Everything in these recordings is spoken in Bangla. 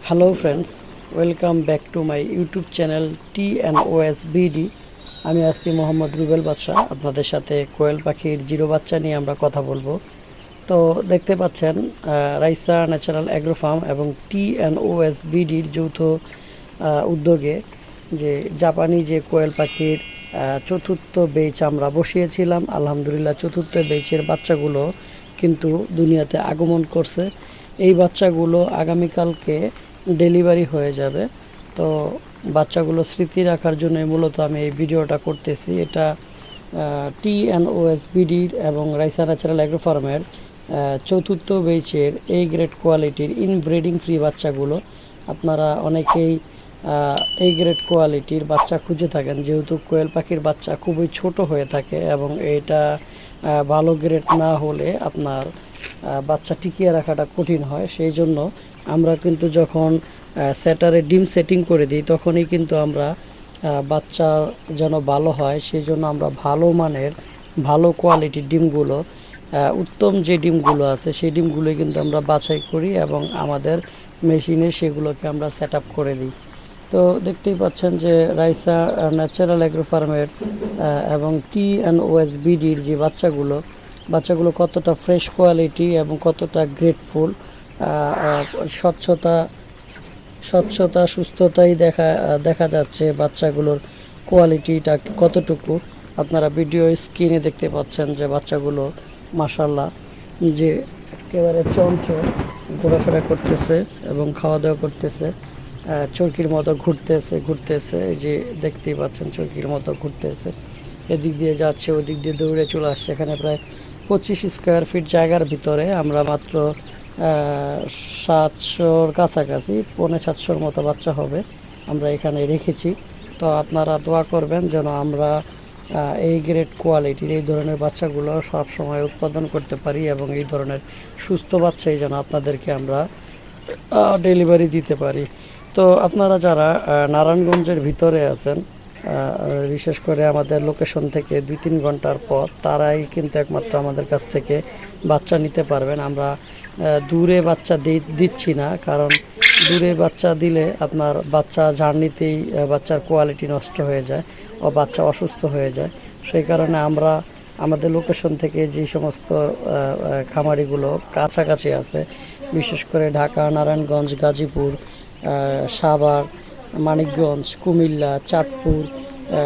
Hello friends, welcome back to my YouTube channel TNOSBD। আমি আছি মোহাম্মদ রুবেল বাদশাহ। আপনাদের সাথে কোয়েল পাখির জিরো বাচ্চা নিয়ে আমরা কথা বলবো। তো দেখতে পাচ্ছেন রাইসা ন্যাচারাল অ্যাগ্রো ফার্ম এবং TNOSBDর যৌথ উদ্যোগে যে জাপানি যে কোয়েল পাখির চতুর্থ বেচ আমরা বসিয়েছিলাম। আলহামদুলিল্লাহ চতুর্থ বেচের বাচ্চাগুলো কিন্তু দুনিয়াতে আগমন করছে। এই বাচ্চাগুলো আগামীকালকে ডেলিভারি হয়ে যাবে। তো বাচ্চাগুলো স্মৃতি রাখার জন্য মূলত আমি এই ভিডিওটা করতেছি। এটা TNOSBDর এবং রাইসা ন্যাচারাল অ্যাগ্রো ফার্মের চতুর্থ বেচের এই গ্রেড কোয়ালিটির ইনব্রিডিং ফ্রি বাচ্চাগুলো। আপনারা অনেকেই এই গ্রেড কোয়ালিটির বাচ্চা খুঁজে থাকেন, যেহেতু কোয়েল পাখির বাচ্চা খুবই ছোট হয়ে থাকে এবং এটা ভালো গ্রেড না হলে আপনার বাচ্চা টিকিয়ে রাখাটা কঠিন হয়। সেই জন্য আমরা কিন্তু যখন সেটারে ডিম সেটিং করে দিই তখনই কিন্তু আমরা বাচ্চা যেন ভালো হয় সেই জন্য আমরা ভালো মানের ভালো কোয়ালিটির ডিমগুলো, উত্তম যে ডিমগুলো আছে সেই ডিমগুলোই কিন্তু আমরা বাছাই করি এবং আমাদের মেশিনে সেগুলোকে আমরা সেট আপ করে দিই। তো দেখতেই পাচ্ছেন যে রাইসা ন্যাচারাল অ্যাগ্রো ফার্মের এবং TNOSBDর যে বাচ্চাগুলো কতটা ফ্রেশ কোয়ালিটি এবং কতটা গ্রেটফুল, স্বচ্ছতা সুস্থতাই দেখা যাচ্ছে। বাচ্চাগুলোর কোয়ালিটিটা কতটুকু আপনারা ভিডিও স্ক্রিনে দেখতে পাচ্ছেন যে বাচ্চাগুলো মাশাআল্লাহ যে একেবারে চঞ্চল ঘোরাফেরা করতেছে এবং খাওয়া দাওয়া করতেছে, চরকির মতো ঘুরতেছে। এই যে দেখতেই পাচ্ছেন চরকির মতো ঘুরতেছে, এদিক দিয়ে যাচ্ছে ওদিক দিয়ে দৌড়ে চলে আসছে। এখানে প্রায় 25 স্কোয়ার ফিট জায়গার ভিতরে আমরা মাত্র 700-র কাছাকাছি 750-র মতো বাচ্চা হবে আমরা এখানে রেখেছি। তো আপনারা দোয়া করবেন যেন আমরা এই গ্রেড কোয়ালিটির এই ধরনের বাচ্চাগুলো সব সময় উৎপাদন করতে পারি এবং এই ধরনের সুস্থ বাচ্চাই যেন আপনাদেরকে আমরা ডেলিভারি দিতে পারি। তো আপনারা যারা নারায়ণগঞ্জের ভিতরে আছেন, বিশেষ করে আমাদের লোকেশন থেকে 2-3 ঘন্টার পথ, তারাই কিন্তু একমাত্র আমাদের কাছ থেকে বাচ্চা নিতে পারবেন। আমরা দূরে বাচ্চা দিচ্ছি না, কারণ দূরে বাচ্চা দিলে আপনার বাচ্চা জার্নিতেই বাচ্চার কোয়ালিটি নষ্ট হয়ে যায় ও বাচ্চা অসুস্থ হয়ে যায়। সেই কারণে আমরা আমাদের লোকেশন থেকে যে সমস্ত খামারিগুলো কাছাকাছি আছে, বিশেষ করে ঢাকা, নারায়ণগঞ্জ, গাজীপুর, সাভার, মানিকগঞ্জ, কুমিল্লা, চাঁদপুর,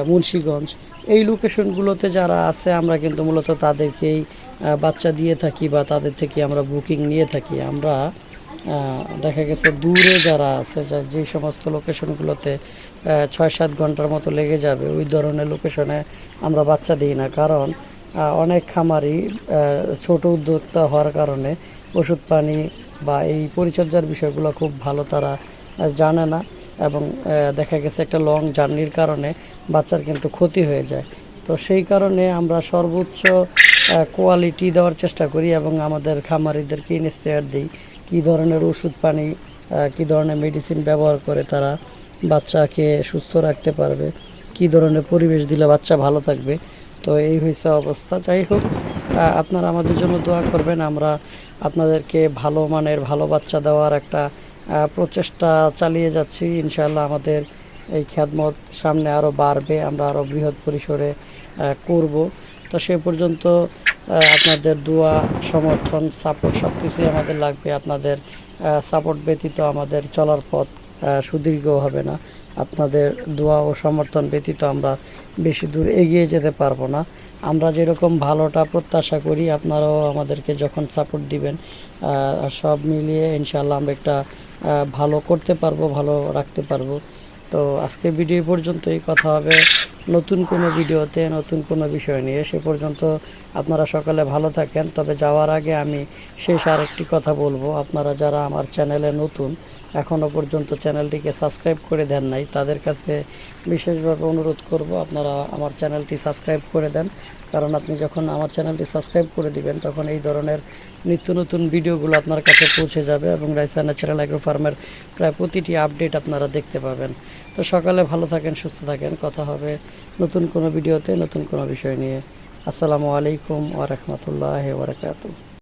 মুন্সিগঞ্জ, এই লোকেশনগুলোতে যারা আছে আমরা কিন্তু মূলত তাদেরকেই বাচ্চা দিয়ে থাকি বা তাদের থেকে আমরা বুকিং নিয়ে থাকি। আমরা দেখা গেছে দূরে যারা আছে, যে সমস্ত লোকেশনগুলোতে 6-7 ঘন্টার মতো লেগে যাবে, ওই ধরনের লোকেশনে আমরা বাচ্চা দিই না। কারণ অনেক খামারি ছোট উদ্যোক্তা হওয়ার কারণে ওষুধ পানি বা এই পরিচর্যার বিষয়গুলো খুব ভালো তারা জানে না এবং দেখা গেছে একটা লং জার্নির কারণে বাচ্চার কিন্তু ক্ষতি হয়ে যায়। তো সেই কারণে আমরা সর্বোচ্চ কোয়ালিটি দেওয়ার চেষ্টা করি এবং আমাদের খামারিদেরকে ইনস্পায়ার দিই কী ধরনের ওষুধ পানি, কী ধরনের মেডিসিন ব্যবহার করে তারা বাচ্চাকে সুস্থ রাখতে পারবে, কী ধরনের পরিবেশ দিলে বাচ্চা ভালো থাকবে। তো এই হয়েছে অবস্থা। যাই হোক, আপনারা আমাদের জন্য দোয়া করবেন। আমরা আপনাদেরকে ভালো মানের ভালো বাচ্চা দেওয়ার একটা প্রচেষ্টা চালিয়ে যাচ্ছি। ইনশাআল্লাহ আমাদের এই খ্যাতমত সামনে আরও বাড়বে, আমরা আরও বৃহৎ পরিসরে করব। তো সে পর্যন্ত আপনাদের দোয়া, সমর্থন, সাপোর্ট সব কিছুই আমাদের লাগবে। আপনাদের সাপোর্ট ব্যতীত আমাদের চলার পথ সুদীর্ঘ হবে না। আপনাদের দোয়া ও সমর্থন ব্যতীত আমরা বেশি দূর এগিয়ে যেতে পারবো না। আমরা যেরকম ভালোটা প্রত্যাশা করি, আপনারাও আমাদেরকে যখন সাপোর্ট দিবেন, সব মিলিয়ে ইনশাআল্লাহ আমরা একটা ভালো করতে পারবো, ভালো রাখতে পারবো। তো আজকে ভিডিও পর্যন্তই, কথা হবে নতুন কোনো ভিডিওতে নতুন কোনো বিষয় নিয়ে। সে পর্যন্ত আপনারা সকালে ভালো থাকেন। তবে যাওয়ার আগে আমি শেষ আরেকটি কথা বলবো, আপনারা যারা আমার চ্যানেলে নতুন, এখনও পর্যন্ত চ্যানেলটিকে সাবস্ক্রাইব করে দেন নাই, তাদের কাছে বিশেষভাবে অনুরোধ করব আপনারা আমার চ্যানেলটি সাবস্ক্রাইব করে দেন। কারণ আপনি যখন আমার চ্যানেলটি সাবস্ক্রাইব করে দিবেন তখন এই ধরনের নিত্য নতুন ভিডিওগুলো আপনার কাছে পৌঁছে যাবে এবং রাইসা ন্যাচারাল অ্যাগ্রো ফার্মের প্রায় প্রতিটি আপডেট আপনারা দেখতে পাবেন। তো সকালে ভালো থাকেন, সুস্থ থাকেন। কথা হবে নতুন কোনো ভিডিওতে নতুন কোনো বিষয় নিয়ে। আসসালামু আলাইকুম ওয়া রাহমাতুল্লাহি ওয়া বারাকাতুহু।